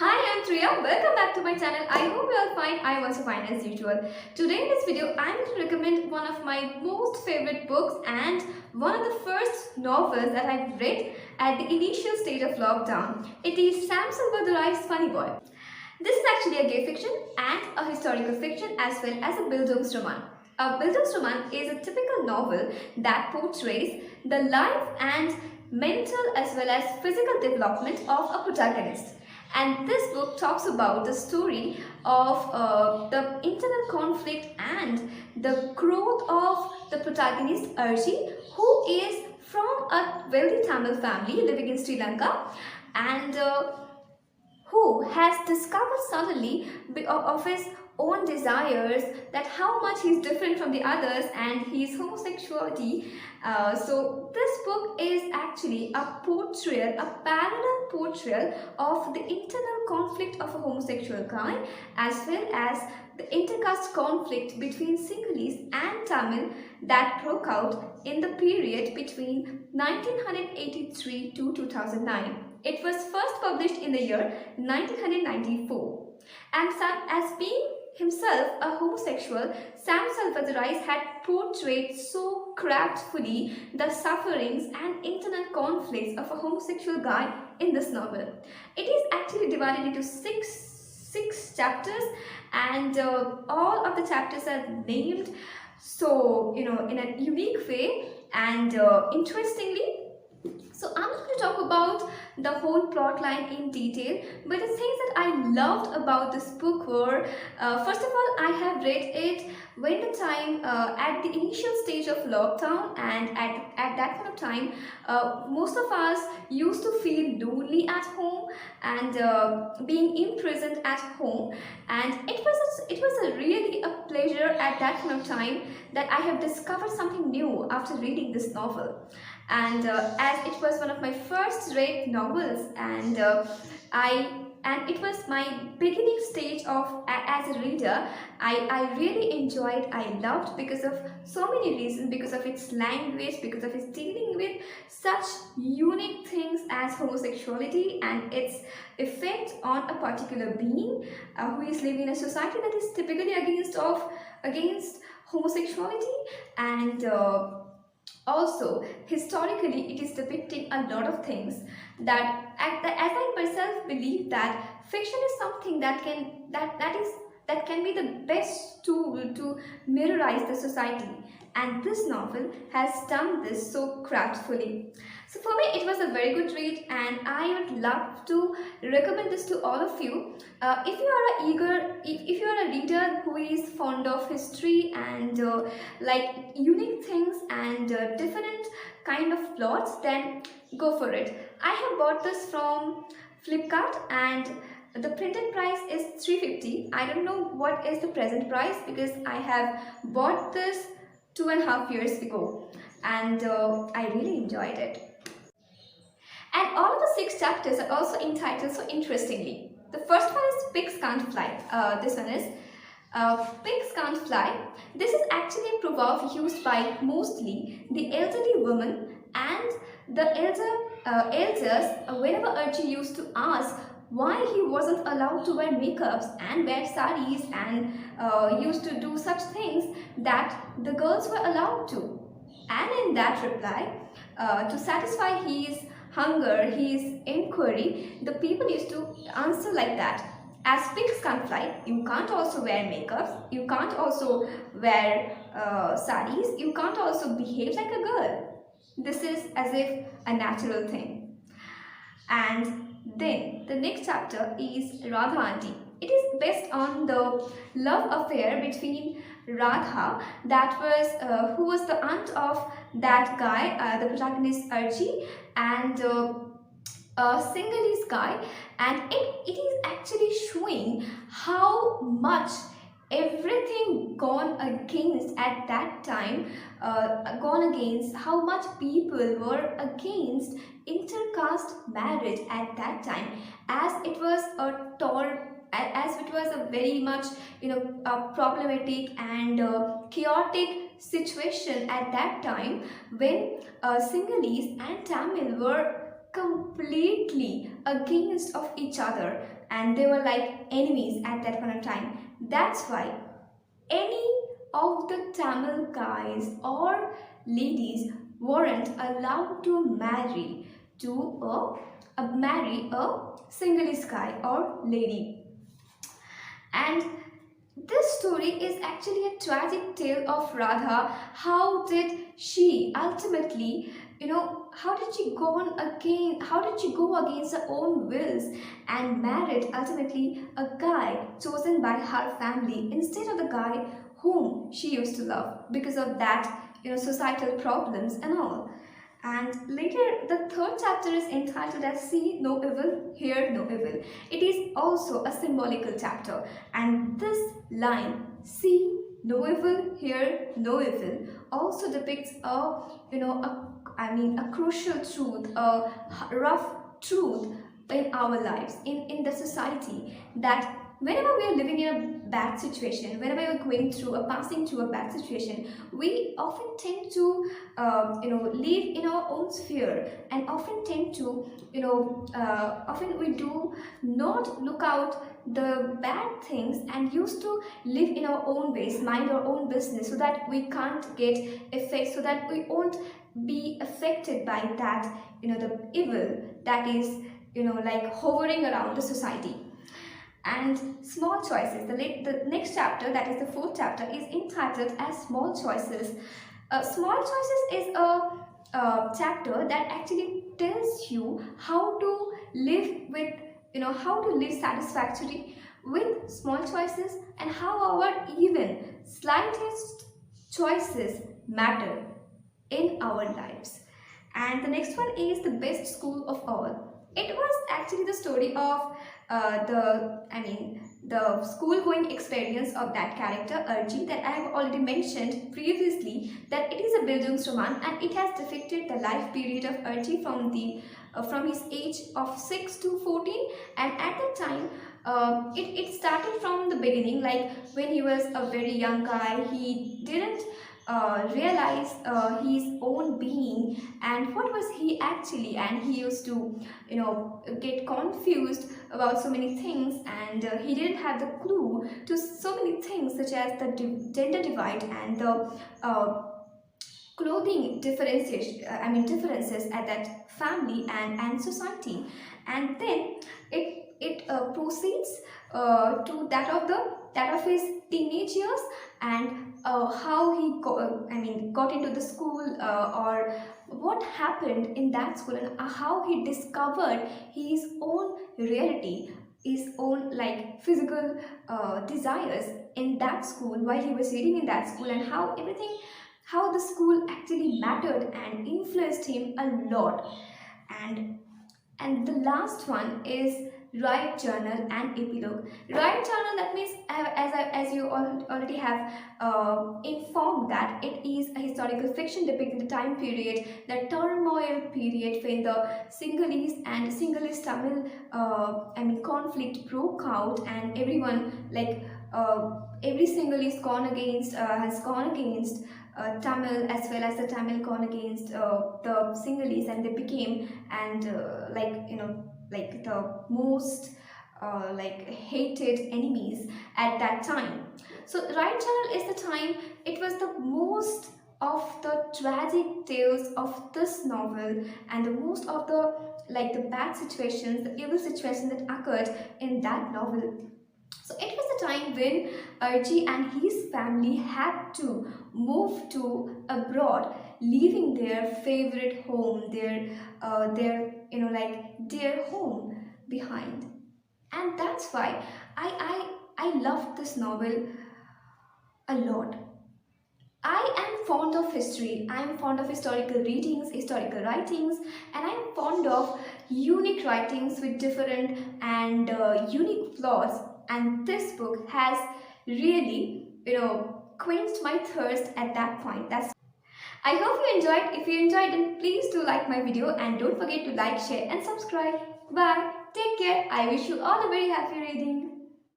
Hi, I'm TRIYA. Welcome back to my channel. I hope you all fine. I also fine as usual. Today in this video, I'm going to recommend one of my most favorite books and one of the first novels that I've read at the initial stage of lockdown. It is Selvadurai's Funny Boy. This is actually a gay fiction and a historical fiction as well as a Bildungsroman. A Bildungsroman is a typical novel that portrays the life and mental as well as physical development of a protagonist. And this book talks about the story of the internal conflict and the growth of the protagonist Ariji, who is from a wealthy Tamil family living in Sri Lanka and who has discovered suddenly of his own desires, that how much he's different from the others and his homosexuality. So this book is actually a portrayal, a parallel portrayal of the internal conflict of a homosexual guy as well as the inter-caste conflict between Sinhalese and Tamil that broke out in the period between 1983 to 2009. It was first published in the year 1994. And as being himself a homosexual, Selvadurai had portrayed so craftfully the sufferings and internal conflicts of a homosexual guy in this novel. It is actually divided into six chapters, and all of the chapters are named in a unique way and interestingly. So I'm not going to talk about the whole plot line in detail, but the things that I loved about this book were, first of all, I have read it when the time at the initial stage of lockdown, and at that point of time, most of us used to feel lonely at home and being imprisoned at home, and it was really a pleasure at that point of time that I have discovered something new after reading this novel. And as it was one of my first read novels, and it was my beginning stage of as a reader, I really enjoyed, I loved, because of so many reasons, because of its language, because of its dealing with such unique things as homosexuality and its effect on a particular being who is living in a society that is typically against homosexuality. And also, historically, it is depicting a lot of things that, as I myself believe, that fiction is something that can be the best tool to mirrorize the society, and this novel has done this so craftfully. So for me, it was a very good read, and I would love to recommend this to all of you. If you are a reader who is fond of history and like unique things and different kind of plots, then go for it. I have bought this from Flipkart, and the printed price is 350. I don't know what is the present price because I have bought this 2.5 years ago, and I really enjoyed it. And all of the 6 chapters are also entitled so interestingly. The first one is Pigs Can't Fly. This one is Pigs Can't Fly. This is actually a proverb used by mostly the elderly women and the elders whenever Archie used to ask why he wasn't allowed to wear makeups and wear saris and used to do such things that the girls were allowed to. And in that reply, to satisfy his hunger, his inquiry, the people used to answer like that: as pigs can't fly, you can't also wear makeups, you can't also wear saris, you can't also behave like a girl. This is as if a natural thing. And then the next chapter is Radha Auntie. It is based on the love affair between Radha, who was the aunt of that guy, the protagonist Ariji, and a Sinhalese guy, and it is actually showing how much everything gone against at that time, how much people were against inter-caste marriage at that time, as it was a very much problematic and chaotic situation at that time when Sinhalese and Tamil were completely against of each other, and they were like enemies at that point of time. That's why any of the Tamil guys or ladies weren't allowed to marry a Sinhalese guy or lady. And this story is actually a tragic tale of Radha. How did she ultimately, how did she go against her own wills and married ultimately a guy chosen by her family instead of the guy whom she used to love because of that, societal problems and all. And later, the third chapter is entitled as See No Evil, Hear No Evil. It is also a symbolical chapter, and this line, See No Evil, Hear No Evil, also depicts a crucial truth, a rough truth in our lives, in the society, that whenever we are living in a bad situation, whenever we are passing through a bad situation, we often tend to live in our own sphere, and often tend to often we do not look out the bad things and used to live in our own ways, mind our own business, so that we can't get effects, so that we won't be affected by that, the evil that is like hovering around the society. And small choices, the next chapter, that is the fourth chapter, is entitled as Small Choices. Small Choices is a chapter that actually tells you how to live with, how to live satisfactorily with small choices, and how our even slightest choices matter in our lives. And the next one is The Best School of All. It was actually the story of the school-going experience of that character Ariji, that I have already mentioned previously, that it is a Bildungsroman, and it has depicted the life period of Ariji from his age of 6 to 14, and at that time it started from the beginning, like when he was a very young guy. He didn't realize his own being and what was he actually, and he used to get confused about so many things, and he didn't have the clue to so many things, such as the gender divide and the clothing differences at that family and society. And then it proceeds to that of his teenage years, and how he got into the school, or what happened in that school, and how he discovered his own reality, his own like physical desires in that school while he was reading in that school, and how the school actually mattered and influenced him a lot. And the last one is Right Journal and Epilogue. Right Journal, that means, as you already have informed, that it is a historical fiction depicting the time period, the turmoil period when the Sinhalese and Sinhalese Tamil conflict broke out, and everyone like every Sinhalese has gone against Tamil, as well as the Tamil gone against the Sinhalese, and they became like the most hated enemies at that time. So Right Channel is the time, it was the most of the tragic tales of this novel, and the most of the bad situations, the evil situations that occurred in that novel. So it was the time when Arji and his family had to move to abroad, leaving their favorite home, their dear home behind. And that's why I loved this novel a lot. I am fond of history, I am fond of historical readings, historical writings, and I am fond of unique writings with different and unique plots. And this book has really, quenched my thirst at that point. I hope you enjoyed. If you enjoyed, then please do like my video, and don't forget to like, share and subscribe. Bye. Take care. I wish you all a very happy reading.